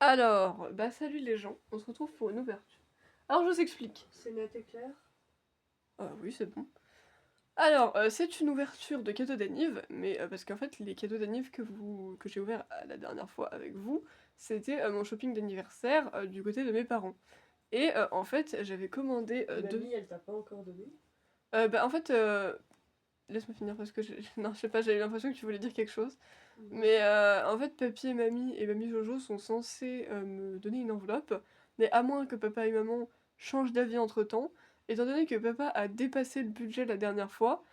Alors, bah salut les gens, on se retrouve pour une ouverture. Alors je vous explique. C'est net et clair. Ah oui, c'est bon. Alors, c'est une ouverture de cadeaux d'anniv, mais parce qu'en fait, les cadeaux d'anniv que j'ai ouverts la dernière fois avec vous, c'était mon shopping d'anniversaire du côté de mes parents. Et en fait, j'avais commandé Et deux. mamie, elle t'a pas encore donné. Bah en fait, laisse-moi finir parce que non, je sais pas, j'ai eu l'impression que tu voulais dire quelque chose. Mhm. Mais en fait, papy et mamie Jojo sont censés me donner une enveloppe, mais à moins que papa et maman changent d'avis entre-temps, étant donné que papa a dépassé le budget la dernière fois,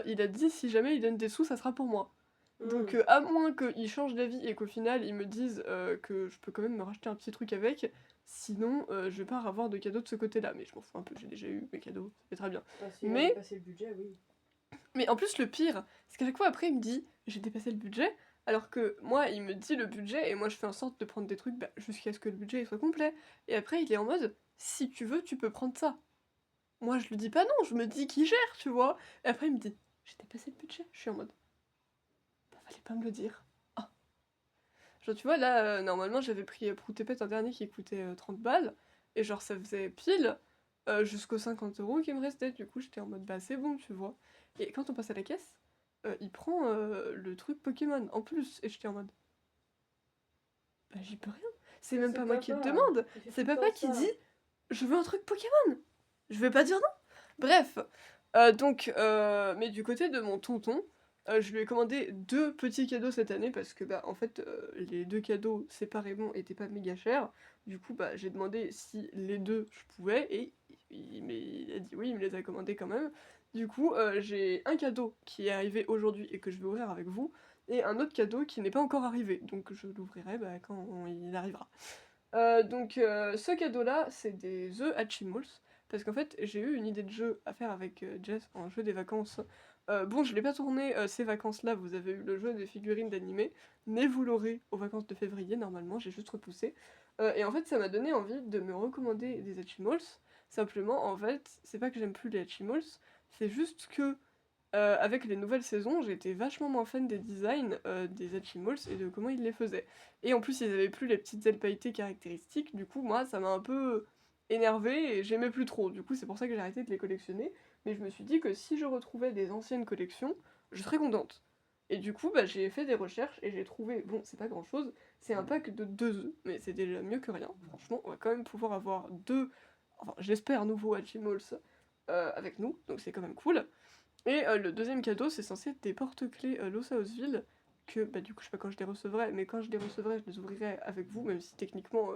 il a dit si jamais il donne des sous, ça sera pour moi. Donc Mhm. à moins qu'ils changent d'avis et qu'au final ils me disent que je peux quand même me racheter un petit truc avec, sinon je vais pas avoir de cadeaux de ce côté-là. Mais je m'en fous un peu, j'ai déjà eu mes cadeaux, ça fait très bien. Ah, s'il a Mais dépassé le budget, oui. mais en plus, le pire, c'est qu'à chaque fois après, il me dit j'ai dépassé le budget, alors que moi, il me dit le budget et moi, je fais en sorte de prendre des trucs jusqu'à ce que le budget il soit complet. Et après, il est en mode si tu veux, tu peux prendre ça. Moi, je lui dis pas non, je me dis qui gère, tu vois. Et après, il me dit j'ai dépassé le budget. Je suis en mode bah, fallait pas me le dire. Ah. Genre, tu vois, là, normalement, j'avais pris Proutépète un dernier qui coûtait 30 balles, et genre, ça faisait pile jusqu'aux 50 € qui me restaient. Du coup, j'étais en mode bah, c'est bon, tu vois. Et quand on passe à la caisse, il prend le truc Pokémon en plus. Et j'étais en mode, bah j'y peux rien. C'est Ça, même c'est pas moi qui le papa. demande. Il fait tout C'est le papa temps qui dit, ça. je veux un truc Pokémon. Je vais pas dire non. Bref. Donc, mais du côté de mon tonton, je lui ai commandé deux petits cadeaux cette année parce que, bah, en fait, les deux cadeaux séparément étaient pas méga chers. Du coup, bah, j'ai demandé si les deux je pouvais et mais il a dit oui, il me les a commandés quand même. Du coup, j'ai un cadeau qui est arrivé aujourd'hui et que je vais ouvrir avec vous, et un autre cadeau qui n'est pas encore arrivé. Donc, je l'ouvrirai bah, quand il arrivera. Ce cadeau-là, c'est des œufs Hatchimals. Parce qu'en fait, j'ai eu une idée de jeu à faire avec Jess, un jeu des vacances. Bon, je l'ai pas tourné ces vacances-là, vous avez eu le jeu des figurines d'animé, mais vous l'aurez aux vacances de février, normalement, j'ai juste repoussé. Et en fait, ça m'a donné envie de me recommander des Hatchimals. Simplement, en fait, c'est pas que j'aime plus les Hatchimals, c'est juste que avec les nouvelles saisons, j'ai été vachement moins fan des designs des Hatchimals et de comment ils les faisaient. Et en plus, ils avaient plus les petites ailes pailletées caractéristiques, du coup, moi, ça m'a un peu énervé et j'aimais plus trop. Du coup, c'est pour ça que j'ai arrêté de les collectionner. Mais je me suis dit que si je retrouvais des anciennes collections, je serais contente. Et du coup, bah, j'ai fait des recherches et j'ai trouvé, bon, c'est pas grand chose, c'est un pack de 2 œufs, mais c'est déjà mieux que rien. Franchement, on va quand même pouvoir avoir deux, enfin, j'espère, nouveaux Hatchimals avec nous, donc c'est quand même cool. Et le deuxième cadeau, c'est censé être des porte-clés Los Houseville, que bah, du coup, je sais pas quand je les recevrai, mais quand je les recevrai, je les ouvrirai avec vous, même si techniquement,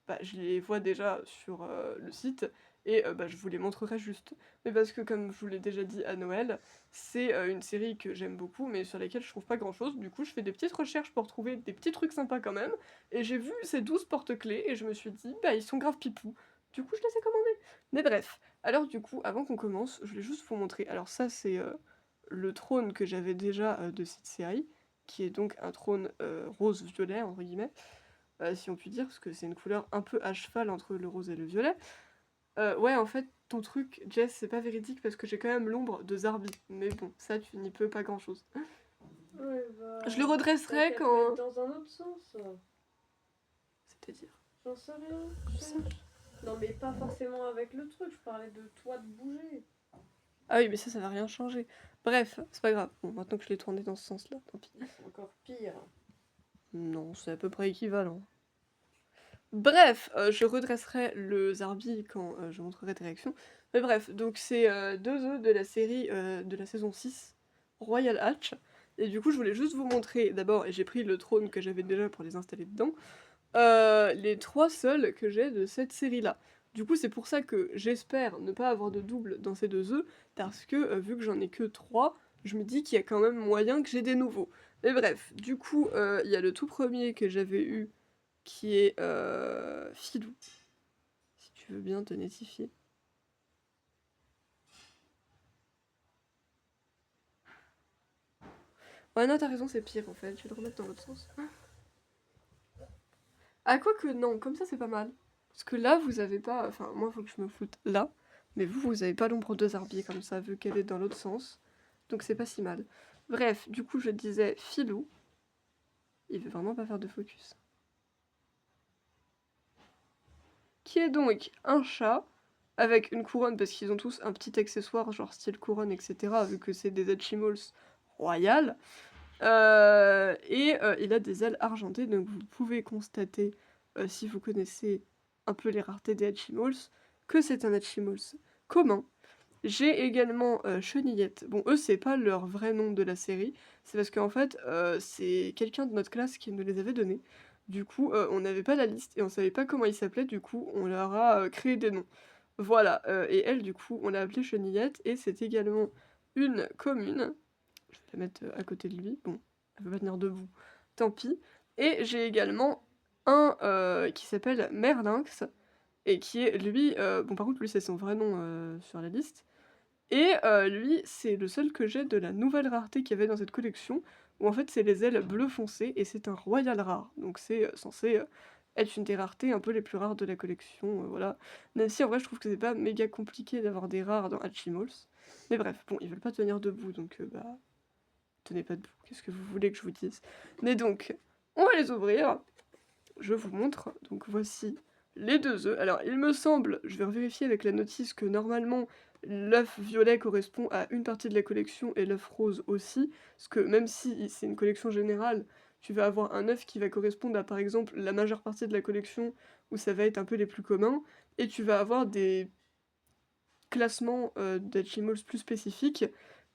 bah, je les vois déjà sur le site, et bah, je vous les montrerai juste. Mais parce que, comme je vous l'ai déjà dit à Noël, c'est une série que j'aime beaucoup, mais sur laquelle je trouve pas grand-chose. Du coup, je fais des petites recherches pour trouver des petits trucs sympas quand même, et j'ai vu ces 12 porte-clés, et je me suis dit, bah, ils sont grave pipou. Du coup, je les ai commandés. Mais bref. Alors du coup, avant qu'on commence, je voulais juste vous montrer. Alors ça, c'est le trône que j'avais déjà de cette série, qui est donc un trône rose-violet, entre guillemets, si on peut dire, parce que c'est une couleur un peu à cheval entre le rose et le violet. Ouais, en fait, ton truc, Jess, c'est pas véridique parce que j'ai quand même l'ombre de Zarbi. Mais bon, ça, tu n'y peux pas grand-chose. Ouais, Je le bah. T'as redresserai qu'à te mettre quand... dans un autre sens. C'est-à-dire... J'en sais rien. Je sais. Cherche. Non, mais pas forcément avec le truc. Je parlais de toi de bouger. Ah oui, mais ça va rien changer. Bref, c'est pas grave. Bon, maintenant que je l'ai tourné dans ce sens-là, tant pis. C'est encore pire. Non, c'est à peu près équivalent. Bref, je redresserai le Zarbi quand je montrerai tes réactions. Mais bref, donc c'est deux œufs de la série de la saison 6, Royal Hatch. Et du coup, je voulais juste vous montrer, d'abord, et j'ai pris le trône que j'avais déjà pour les installer dedans, les trois seuls que j'ai de cette série-là. Du coup, c'est pour ça que j'espère ne pas avoir de double dans ces deux œufs, parce que vu que j'en ai que trois, je me dis qu'il y a quand même moyen que j'ai des nouveaux. Mais bref, du coup, il y a le tout premier que j'avais eu qui est Filou, si tu veux bien te notifier. Ouais, non, t'as raison, c'est pire en fait, je vais le remettre dans l'autre sens. Ah, quoi que non, comme ça c'est pas mal. Parce que là, vous avez pas. Enfin, moi, faut que je me foute là. Mais vous avez pas l'ombre de Zarbier comme ça, vu qu'elle est dans l'autre sens. Donc c'est pas si mal. Bref, du coup, je disais Filou. Il veut vraiment pas faire de focus. qui est donc un chat avec une couronne, parce qu'ils ont tous un petit accessoire, genre style couronne, etc., vu que c'est des Hatchimals royales. Il a des ailes argentées, donc vous pouvez constater, si vous connaissez un peu les raretés des Hatchimals, que c'est un Hatchimals commun. J'ai également Chenillette. Bon, eux, c'est pas leur vrai nom de la série, c'est parce qu'en fait, c'est quelqu'un de notre classe qui nous les avait donnés. Du coup, on n'avait pas la liste et on savait pas comment ils s'appelaient, du coup, on leur a créé des noms. Voilà, et elle, du coup, on l'a appelée Chenillette, et c'est également une commune. Je vais la mettre à côté de lui. Bon, elle peut pas tenir debout, tant pis. Et j'ai également un qui s'appelle Merlynx, et qui est, lui, bon par contre, lui, c'est son vrai nom sur la liste. Et lui, c'est le seul que j'ai de la nouvelle rareté qu'il y avait dans cette collection, où en fait c'est les ailes bleu foncé, et c'est un royal rare. Donc c'est censé être une des raretés un peu les plus rares de la collection, voilà. Même si en vrai je trouve que c'est pas méga compliqué d'avoir des rares dans Hatchimals. Mais bref, bon, ils veulent pas tenir debout, donc bah... Tenez pas debout, qu'est-ce que vous voulez que je vous dise? Mais donc, on va les ouvrir. Je vous montre, donc voici les deux œufs. Alors il me semble, je vais vérifier avec la notice, que normalement l'œuf violet correspond à une partie de la collection et l'œuf rose aussi, parce que même si c'est une collection générale, tu vas avoir un œuf qui va correspondre à par exemple la majeure partie de la collection, où ça va être un peu les plus communs, et tu vas avoir des classements d'Hatchimals plus spécifiques,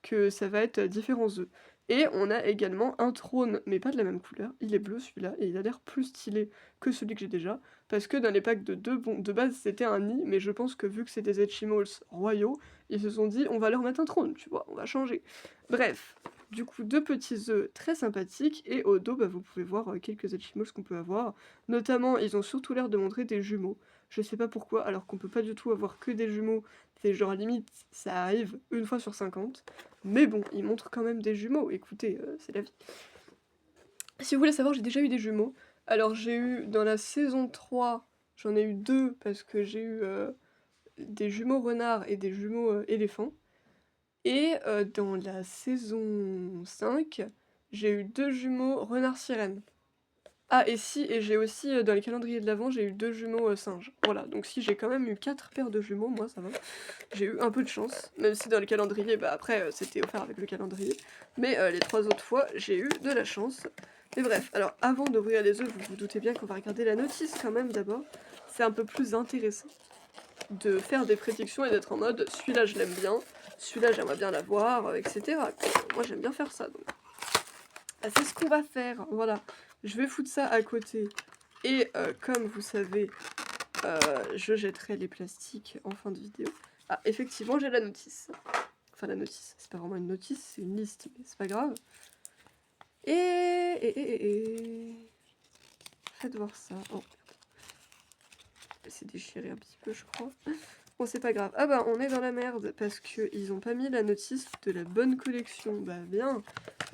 que ça va être différents œufs. Et on a également un trône, mais pas de la même couleur, il est bleu celui-là, et il a l'air plus stylé que celui que j'ai déjà, parce que dans les packs de deux, bon, de base c'était un nid, mais je pense que vu que c'est des Hatchimals royaux, ils se sont dit on va leur mettre un trône, tu vois, on va changer. Bref, du coup deux petits œufs très sympathiques, et au dos bah, vous pouvez voir quelques Hatchimals qu'on peut avoir, notamment ils ont surtout l'air de montrer des jumeaux, je sais pas pourquoi, alors qu'on peut pas du tout avoir que des jumeaux, c'est genre limite ça arrive une fois sur 50. Mais bon, il montre quand même des jumeaux, écoutez, c'est la vie. Si vous voulez savoir, j'ai déjà eu des jumeaux. Alors j'ai eu, dans la saison 3, j'en ai eu deux, parce que j'ai eu des jumeaux renards et des jumeaux éléphants. Et dans la saison 5, j'ai eu deux jumeaux renards-sirènes. Ah, et si, et j'ai aussi, dans les calendriers de l'Avent, j'ai eu deux jumeaux singes. Voilà, donc si j'ai quand même eu 4 paires de jumeaux, moi ça va. J'ai eu un peu de chance, même si dans le calendrier, bah après c'était offert avec le calendrier. Mais les 3 autres fois, j'ai eu de la chance. Mais bref, alors avant d'ouvrir les œufs, vous vous doutez bien qu'on va regarder la notice quand même d'abord. C'est un peu plus intéressant de faire des prédictions et d'être en mode celui-là je l'aime bien, celui-là j'aimerais bien l'avoir, etc. Moi j'aime bien faire ça, donc c'est ce qu'on va faire, voilà. Je vais foutre ça à côté. Et comme vous savez, je jetterai les plastiques en fin de vidéo. Ah, effectivement, j'ai la notice. Enfin, la notice, c'est pas vraiment une notice, c'est une liste, mais c'est pas grave. Faites voir ça. Oh, c'est déchiré un petit peu, je crois. Bon, c'est pas grave. Ah bah, on est dans la merde, parce qu'ils ont pas mis la notice de la bonne collection. Bah bien,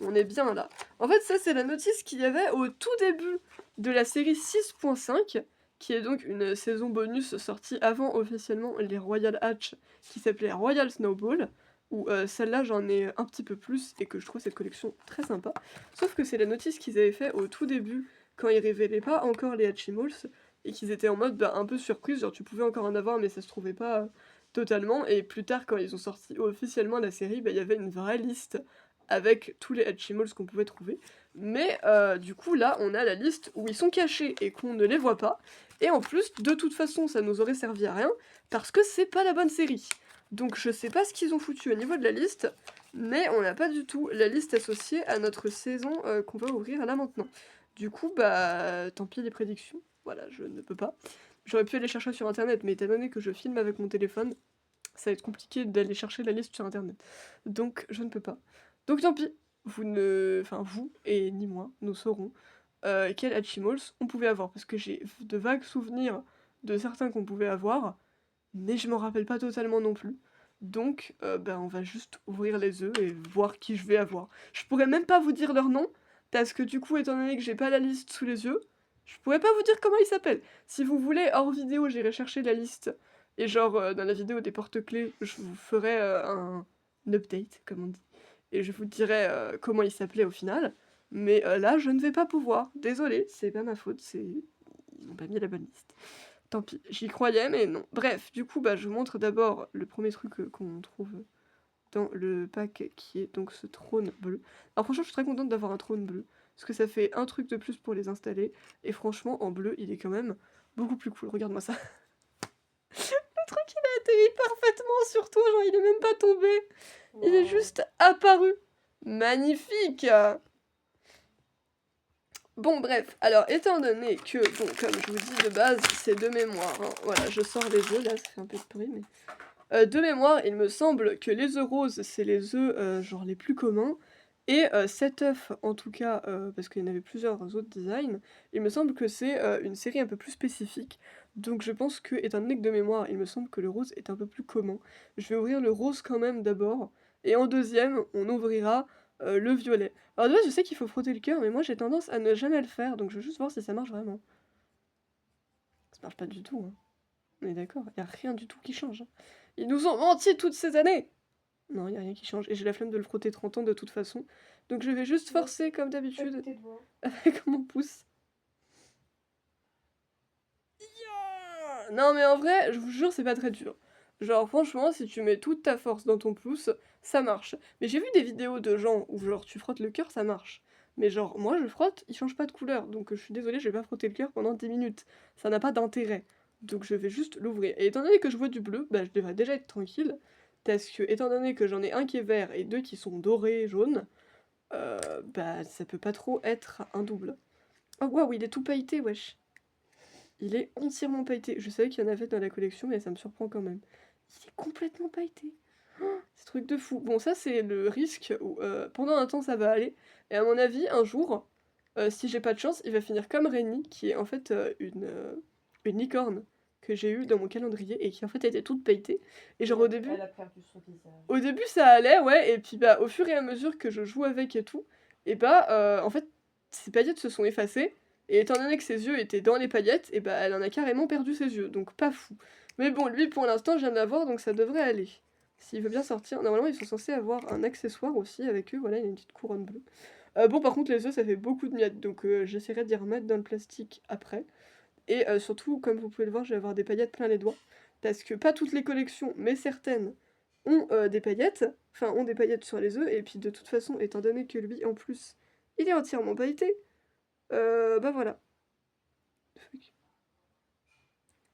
on est bien là. En fait, ça, c'est la notice qu'il y avait au tout début de la série 6.5, qui est donc une saison bonus sortie avant officiellement les Royal Hatch, qui s'appelait Royal Snowball, où celle-là j'en ai un petit peu plus, et que je trouve cette collection très sympa. Sauf que c'est la notice qu'ils avaient fait au tout début, quand ils révélaient pas encore les Hatchimals, et qu'ils étaient en mode bah, un peu surprise, genre tu pouvais encore en avoir mais ça se trouvait pas totalement, et plus tard quand ils ont sorti officiellement la série, bah, il y avait une vraie liste avec tous les Hatchimals qu'on pouvait trouver, mais du coup là on a la liste où ils sont cachés et qu'on ne les voit pas, et en plus de toute façon ça nous aurait servi à rien, parce que c'est pas la bonne série. Donc je sais pas ce qu'ils ont foutu au niveau de la liste, mais on n'a pas du tout la liste associée à notre saison qu'on va ouvrir là maintenant. Du coup, bah, tant pis les prédictions. Voilà, je ne peux pas. J'aurais pu aller chercher sur internet, mais étant donné que je filme avec mon téléphone, ça va être compliqué d'aller chercher la liste sur internet. Donc, je ne peux pas. Donc, tant pis. Vous ne... Enfin, vous, et ni moi, nous saurons quel Hatchimals on pouvait avoir. Parce que j'ai de vagues souvenirs de certains qu'on pouvait avoir, mais je m'en rappelle pas totalement non plus. Donc, bah, on va juste ouvrir les œufs et voir qui je vais avoir. Je pourrais même pas vous dire leur nom, parce que du coup, étant donné que j'ai pas la liste sous les yeux, je pourrais pas vous dire comment ils s'appellent. Si vous voulez, hors vidéo, j'irai chercher la liste. Et genre, dans la vidéo des porte-clés, je vous ferai un update, comme on dit. Et je vous dirai comment ils s'appelaient au final. Mais là, je ne vais pas pouvoir. Désolée, c'est pas ma faute, c'est... Ils n'ont pas mis la bonne liste. Tant pis, j'y croyais, mais non. Bref, du coup, bah, je vous montre d'abord le premier truc qu'on trouve dans le pack, qui est donc ce trône bleu. Alors franchement, je suis très contente d'avoir un trône bleu, parce que ça fait un truc de plus pour les installer, et franchement, en bleu, il est quand même beaucoup plus cool. Regarde-moi ça. Le truc, il a atterri parfaitement sur toi, genre, il est même pas tombé. Il est Wow. juste apparu. Magnifique! Bon, bref, alors, étant donné que, bon, comme je vous dis de base, c'est de mémoire, hein, voilà, je sors les œufs, là, ça fait un peu de bruit, mais... de mémoire, il me semble que les œufs roses, c'est les œufs, genre, les plus communs, et cet œuf, en tout cas, parce qu'il y en avait plusieurs autres designs, il me semble que c'est une série un peu plus spécifique, donc je pense que, étant donné que de mémoire, il me semble que le rose est un peu plus commun, je vais ouvrir le rose quand même d'abord, et en deuxième, on ouvrira le violet. Alors de base, je sais qu'il faut frotter le cœur, mais moi j'ai tendance à ne jamais le faire, donc je veux juste voir si ça marche vraiment. Ça marche pas du tout, hein. On est d'accord, y a rien du tout qui change, hein. Ils nous ont menti toutes ces années! Non, y a rien qui change, et j'ai la flemme de le frotter 30 ans de toute façon, donc je vais juste forcer comme d'habitude Avec tes doigts. avec mon pouce. Yeah. Non mais en vrai, je vous jure, c'est pas très dur. Genre franchement, si tu mets toute ta force dans ton pouce, ça marche. Mais j'ai vu des vidéos de gens où genre tu frottes le cœur, ça marche. Mais genre moi je frotte, il change pas de couleur, donc je suis désolée, je vais pas frotter le cœur pendant 10 minutes. Ça n'a pas d'intérêt. Donc je vais juste l'ouvrir. Et étant donné que je vois du bleu, bah je devrais déjà être tranquille. Parce que étant donné que j'en ai un qui est vert et deux qui sont dorés, jaunes, bah ça peut pas trop être un double. Oh waouh, il est tout pailleté, wesh. Il est entièrement pailleté. Je savais qu'il y en avait dans la collection, mais ça me surprend quand même. Il est complètement pailleté. Oh, c'est truc de fou. Bon, ça, c'est le risque où pendant un temps, ça va aller. Et à mon avis, un jour, si j'ai pas de chance, il va finir comme Rennie, qui est en fait une licorne que j'ai eue dans mon calendrier et qui en fait était toute pailletée. Et genre au début, Elle a perdu son visage. au début ça allait, ouais, et puis bah au fur et à mesure que je joue avec et tout, et bah en fait ses paillettes se sont effacées, et étant donné que ses yeux étaient dans les paillettes, et bah elle en a carrément perdu ses yeux, donc pas fou. Mais bon, lui pour l'instant je viens de l'avoir, donc ça devrait aller. S'il veut bien sortir, normalement ils sont censés avoir un accessoire aussi avec eux, voilà, il y a une petite couronne bleue. Bon par contre les œufs ça fait beaucoup de miettes, donc j'essaierai d'y remettre dans le plastique après. Et surtout, comme vous pouvez le voir, je vais avoir des paillettes plein les doigts. Parce que pas toutes les collections, mais certaines, ont des paillettes. Enfin, ont des paillettes sur les œufs. Et puis de toute façon, étant donné que lui, en plus, il est entièrement pailleté, bah voilà. Fuck.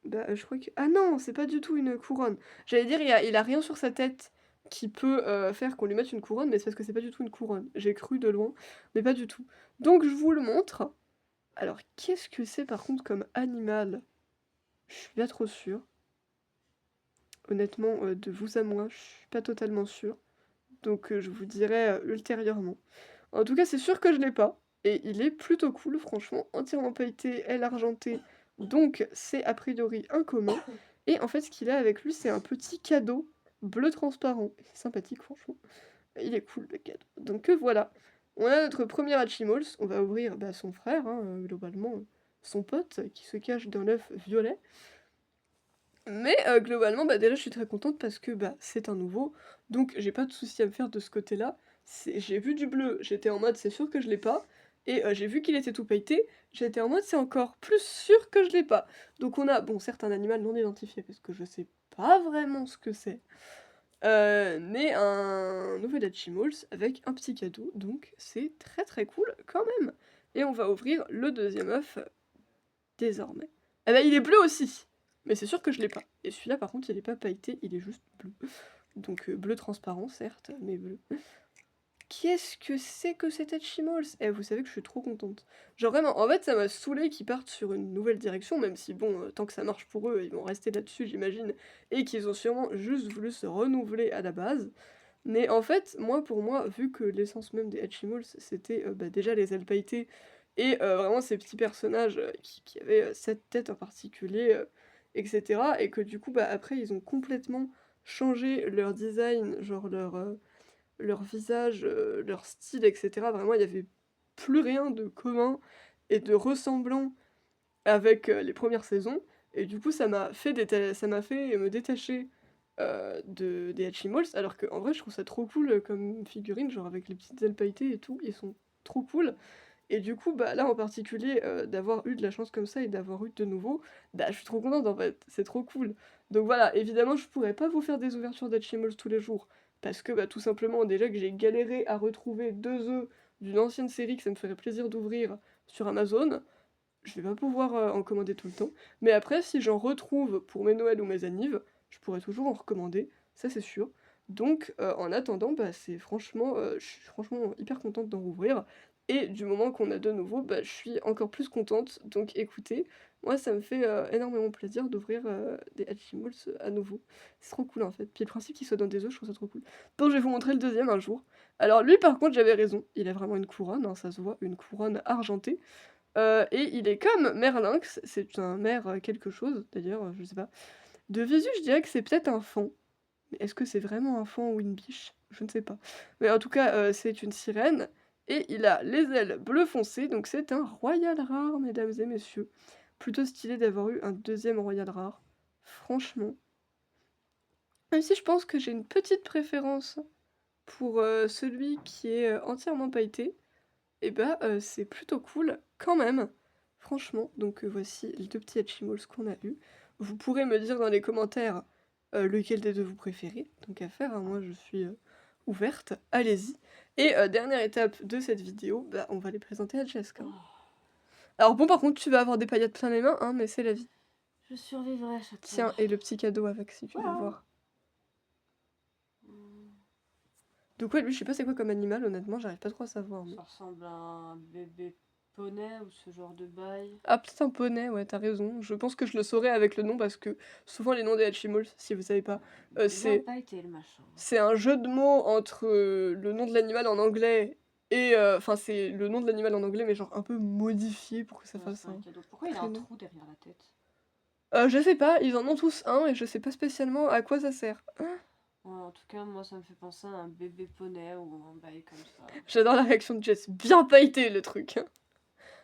Bah je crois que... Ah non, c'est pas du tout une couronne. J'allais dire, il a rien sur sa tête qui peut faire qu'on lui mette une couronne, mais c'est parce que c'est pas du tout une couronne. J'ai cru de loin, mais pas du tout. Donc je vous le montre. Alors, qu'est-ce que c'est par contre comme animal? Je suis pas trop sûre. Honnêtement, de vous à moi, je suis pas totalement sûre. Donc je vous dirai ultérieurement. En tout cas, c'est sûr que je l'ai pas. Et il est plutôt cool, franchement. Entièrement pailleté, aile argentée. Donc c'est a priori un commun. Et en fait, ce qu'il a avec lui, c'est un petit cadeau bleu transparent. C'est sympathique, franchement. Il est cool, le cadeau. Donc voilà. On a notre premier Hatchimals. On va ouvrir bah, son frère, hein, globalement. Son pote, qui se cache dans l'œuf violet. Mais globalement, bah, déjà, je suis très contente parce que, bah, c'est un nouveau, donc j'ai pas de souci à me faire de ce côté-là. J'ai vu du bleu, j'étais en mode: «C'est sûr que je l'ai pas», et j'ai vu qu'il était tout pailleté, j'étais en mode: «C'est encore plus sûr que je l'ai pas». Donc on a, bon, certes, un animal non identifié parce que je sais pas vraiment ce que c'est, mais un nouvel Hatchimals avec un petit cadeau, donc c'est très, très cool quand même. Et on va ouvrir le deuxième œuf désormais. Ah bah, il est bleu aussi! Mais c'est sûr que je l'ai pas. Et celui-là, par contre, il est pas pailleté, il est juste bleu. Donc bleu transparent, certes, mais bleu. Qu'est-ce que c'est que cet Hatchimals? Eh, vous savez que je suis trop contente. Genre vraiment, en fait, ça m'a saoulé qu'ils partent sur une nouvelle direction, même si bon, tant que ça marche pour eux, ils vont rester là-dessus, j'imagine, et qu'ils ont sûrement juste voulu se renouveler à la base. Mais en fait, moi, pour moi, vu que l'essence même des Hatchimals, c'était bah, déjà les ailes pailletées, et vraiment ces petits personnages qui avaient cette tête en particulier, etc. Et que du coup, bah, après, ils ont complètement changé leur design, genre leur visage, leur style, etc. Vraiment, il y avait plus rien de commun et de ressemblant avec les premières saisons. Et du coup, ça m'a fait me détacher des Hatchimals, alors qu'en vrai, je trouve ça trop cool comme figurine, genre avec les petites ailes pailletées et tout, ils sont trop cool. Et du coup, bah, là, en particulier, d'avoir eu de la chance comme ça et d'avoir eu de nouveau, bah, je suis trop contente, en fait, c'est trop cool. Donc voilà, évidemment, je pourrais pas vous faire des ouvertures d'Hatchimals tous les jours parce que, bah, tout simplement, déjà que j'ai galéré à retrouver 2 œufs d'une ancienne série que ça me ferait plaisir d'ouvrir sur Amazon, je vais pas pouvoir, en commander tout le temps. Mais après, si j'en retrouve pour mes Noëls ou mes annives, je pourrais toujours en recommander, ça c'est sûr. Donc en attendant, bah, je suis franchement hyper contente d'en rouvrir et du moment qu'on a de nouveau, bah, je suis encore plus contente. Donc écoutez, moi ça me fait, énormément plaisir d'ouvrir, des Hatchimals, à nouveau. C'est trop cool en fait. Puis le principe qu'ils soient dans des œufs, je trouve ça trop cool. Donc je vais vous montrer le deuxième un jour. Alors lui par contre, j'avais raison, il a vraiment une couronne, hein, ça se voit, une couronne argentée. Et il est comme Merlynx, c'est un mer, quelque chose d'ailleurs, je sais pas. De visu, je dirais que c'est peut-être un faon, mais est-ce que c'est vraiment un faon ou une biche? Je ne sais pas. Mais en tout cas, c'est une sirène et il a les ailes bleu foncé, donc c'est un royal rare, mesdames et messieurs. Plutôt stylé d'avoir eu un deuxième royal rare, franchement. Même si je pense que j'ai une petite préférence pour, celui qui est, entièrement pailleté. Et bah, c'est plutôt cool quand même, franchement. Donc voici les 2 petits Hatchimals qu'on a eus. Vous pourrez me dire dans les commentaires, lequel des 2 vous préférez. Donc à faire, hein, moi je suis, ouverte, allez-y. Et dernière étape de cette vidéo, bah, on va les présenter à Jessica. Oh, Alors bon, par contre, tu vas avoir des paillettes plein les mains, hein, mais c'est la vie. je survivrai, chaton. Tiens, et le petit cadeau avec si tu veux Waouh. voir. Hmm, Donc ouais, lui, je sais pas c'est quoi comme animal, honnêtement, j'arrive pas trop à savoir. Mais... Ça ressemble à un bébé poney ou ce genre de bail. Ah, peut-être un poney, ouais, t'as raison. Je pense que je le saurais avec le nom parce que souvent les noms des Hatchimals, si vous savez pas, Bien c'est pailleté le machin. c'est un jeu de mots entre le nom de l'animal en anglais et enfin c'est le nom de l'animal en anglais mais genre un peu modifié pour que ça Ouais, fasse c'est un un cadeau. Pourquoi il a un prénom. trou derrière la tête? Je sais pas, ils en ont tous un et je sais pas spécialement à quoi ça sert. Ouais, en tout cas, moi ça me fait penser à un bébé poney ou un bail comme ça. J'adore la réaction de Jess, bien pailleté le truc.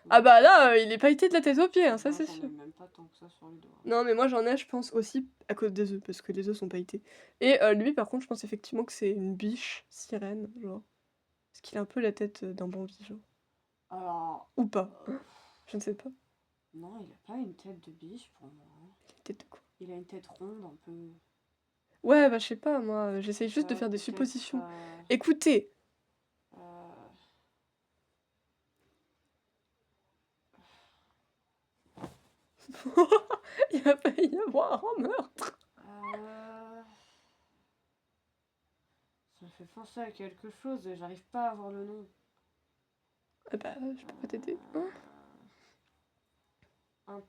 Ah bah là, il est pailleté de la tête aux pieds, hein, ça Moi c'est j'en ai sûr. même pas tant que ça sur les doigts. Non, mais moi j'en ai, je pense aussi à cause des œufs, parce que les œufs sont pailletés. Et lui, par contre, je pense effectivement que c'est une biche sirène, genre. Parce qu'il a un peu la tête d'un Bambi, genre. Alors. Ou pas, je ne sais pas. Non, il a pas une tête de biche pour moi. Une tête de quoi? Il a une tête ronde un peu. Ouais, bah je sais pas, moi, j'essaye juste de faire des Peut-être. suppositions. Écoutez, Euh, il va pas y avoir un meurtre. Ça me fait penser à quelque chose et j'arrive pas à avoir le nom. Ah bah, je peux pas t'aider. Hein. Non,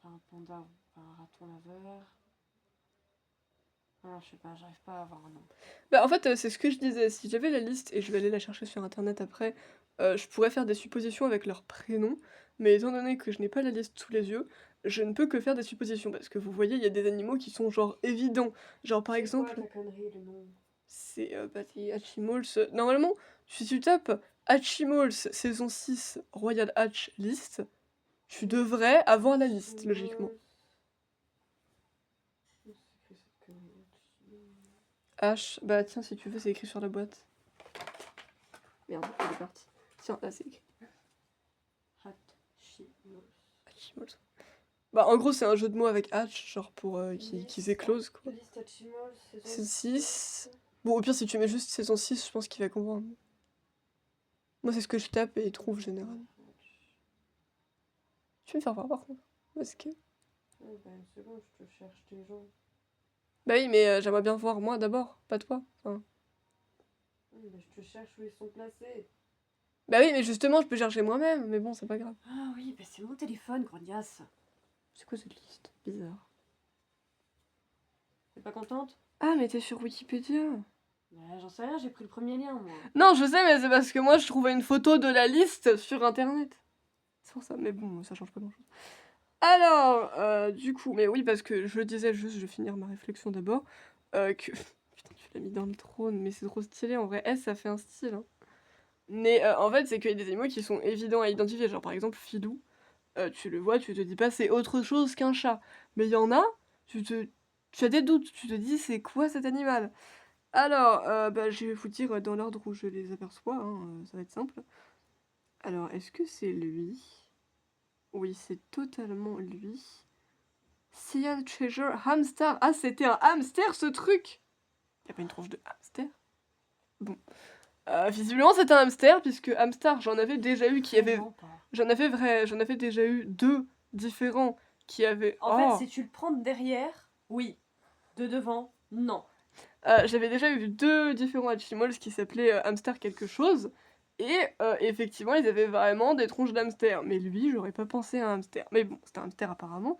pas un panda ou pas un raton laveur. Ah, je sais pas, j'arrive pas à avoir un nom. Bah en fait, c'est ce que je disais, si j'avais la liste, et je vais aller la chercher sur internet après, je pourrais faire des suppositions avec leurs prénoms, mais étant donné que je n'ai pas la liste sous les yeux, je ne peux que faire des suppositions, parce que vous voyez, il y a des animaux qui sont genre évidents. Genre par exemple, C'est quoi ta connerie, le nom? c'est bah, les Hatchimals. Normalement, si tu tapes Hatchimals saison 6 Royal Hatch liste, tu devrais avoir la liste, logiquement. H, bah tiens, si tu veux, c'est écrit sur la boîte. Merde, elle est partie. Tiens, là c'est écrit. Hatchimals. Bah en gros, c'est un jeu de mots avec hatch, genre pour qu'ils éclosent quoi. C'est 6. Bon, au pire, si tu mets juste saison 6, je pense qu'il va comprendre. Moi, c'est ce que je tape et il trouve généralement. Tu veux me faire voir par contre? Parce que. Oh, bah, une seconde, je te cherche tes gens. Bah oui, mais j'aimerais bien voir moi d'abord, pas toi. Enfin... Bah, je te cherche où ils sont placés. Bah oui, mais justement, je peux chercher moi-même, mais bon, c'est pas grave. Ah oui, bah c'est mon téléphone, grognasse. C'est quoi cette liste? Bizarre. T'es pas contente? Ah, mais t'es sur Wikipédia. Bah j'en sais rien, j'ai pris le premier lien, moi. Non, je sais, mais c'est parce que moi, je trouvais une photo de la liste sur internet. C'est pour ça, mais bon, ça change pas grand-chose. Alors, du coup, mais oui, parce que je le disais juste, je vais finir ma réflexion d'abord, que... Putain, tu l'as mis dans le trône, mais c'est trop stylé, en vrai, S, ça fait un style, hein. Mais en fait, c'est qu'il y a des animaux qui sont évidents à identifier, genre par exemple, Filou, tu le vois, tu te dis pas c'est autre chose qu'un chat. Mais il y en a, tu as des doutes, tu te dis c'est quoi cet animal? Alors, bah, je vais vous dire dans l'ordre où je les aperçois, hein, ça va être simple. Alors, est-ce que c'est lui? Oui, c'est totalement lui. Cyan Treasure Hamster. Ah, c'était un hamster, ce truc! Y a pas une tronche de hamster? Bon. Visiblement, c'est un hamster, puisque hamster, j'en avais déjà eu qui avait... Vraiment pas. J'en avais déjà eu 2 différents qui avaient... En Oh. fait, si tu le prends de derrière, oui. De devant, non. J'avais déjà eu 2 différents Hatchimals qui s'appelaient hamster quelque chose. Et effectivement, ils avaient vraiment des tronches d'hamster. Mais lui, j'aurais pas pensé à un hamster. Mais bon, c'était un hamster apparemment.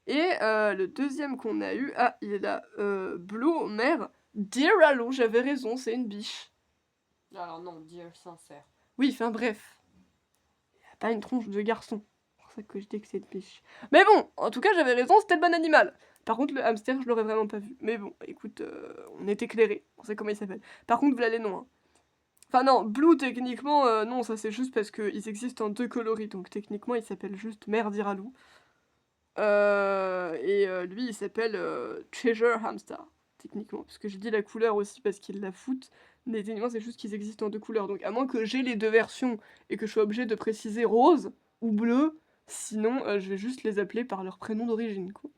Et le deuxième qu'on a eu, ah, il est là, Blue Mare Dear Allo, j'avais raison, c'est une biche. Alors non, dire sincère. Oui, enfin bref. Il a pas une tronche de garçon. C'est pour ça que je dis que c'est une biche. Mais bon, en tout cas, j'avais raison, c'était le bon animal. Par contre, le hamster, je l'aurais vraiment pas vu. Mais bon, écoute, on est éclairé. On sait comment il s'appelle. Par contre, voilà les noms. Hein. Enfin non, Blue, techniquement, non, ça c'est juste parce qu'ils existent en 2 coloris. Donc techniquement, il s'appelle juste Mère d'Iralou. Lui, il s'appelle Treasure Hamster, techniquement. Parce que j'ai dit la couleur aussi parce qu'ils la foutent. Mais techniquement, c'est juste qu'ils existent en 2 couleurs. Donc, à moins que j'ai les 2 versions et que je sois obligée de préciser rose ou bleu, sinon, je vais juste les appeler par leur prénom d'origine, quoi.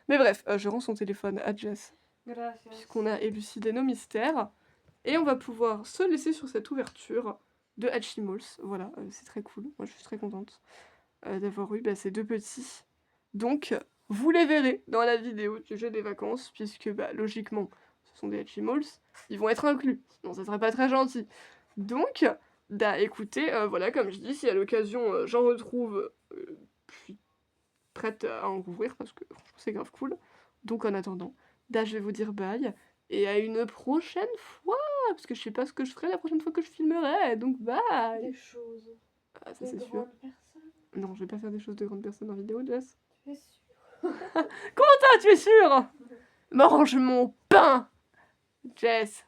Mais bref, je rends son téléphone à Jess, Gracias. puisqu'on a élucidé nos mystères. Et on va pouvoir se laisser sur cette ouverture de Hatchimals. Voilà, c'est très cool. Moi, je suis très contente d'avoir eu ces 2 petits. Donc, vous les verrez dans la vidéo du jeu des vacances, puisque logiquement, ce sont des Hatchimals, ils vont être inclus, sinon ça serait pas très gentil. Donc, écoutez, voilà, comme je dis, si à l'occasion j'en retrouve, je suis prête à en rouvrir, parce que franchement c'est grave cool. Donc en attendant, je vais vous dire bye, et à une prochaine fois, parce que je sais pas ce que je ferai la prochaine fois que je filmerai, donc bye! Des choses. Ah, ça De c'est sûr. grandes personnes. Non, je vais pas faire des choses de grandes personnes en vidéo, Jess. Tu es sûre? Ah, tu es sûr? Mange mon pain, Jess.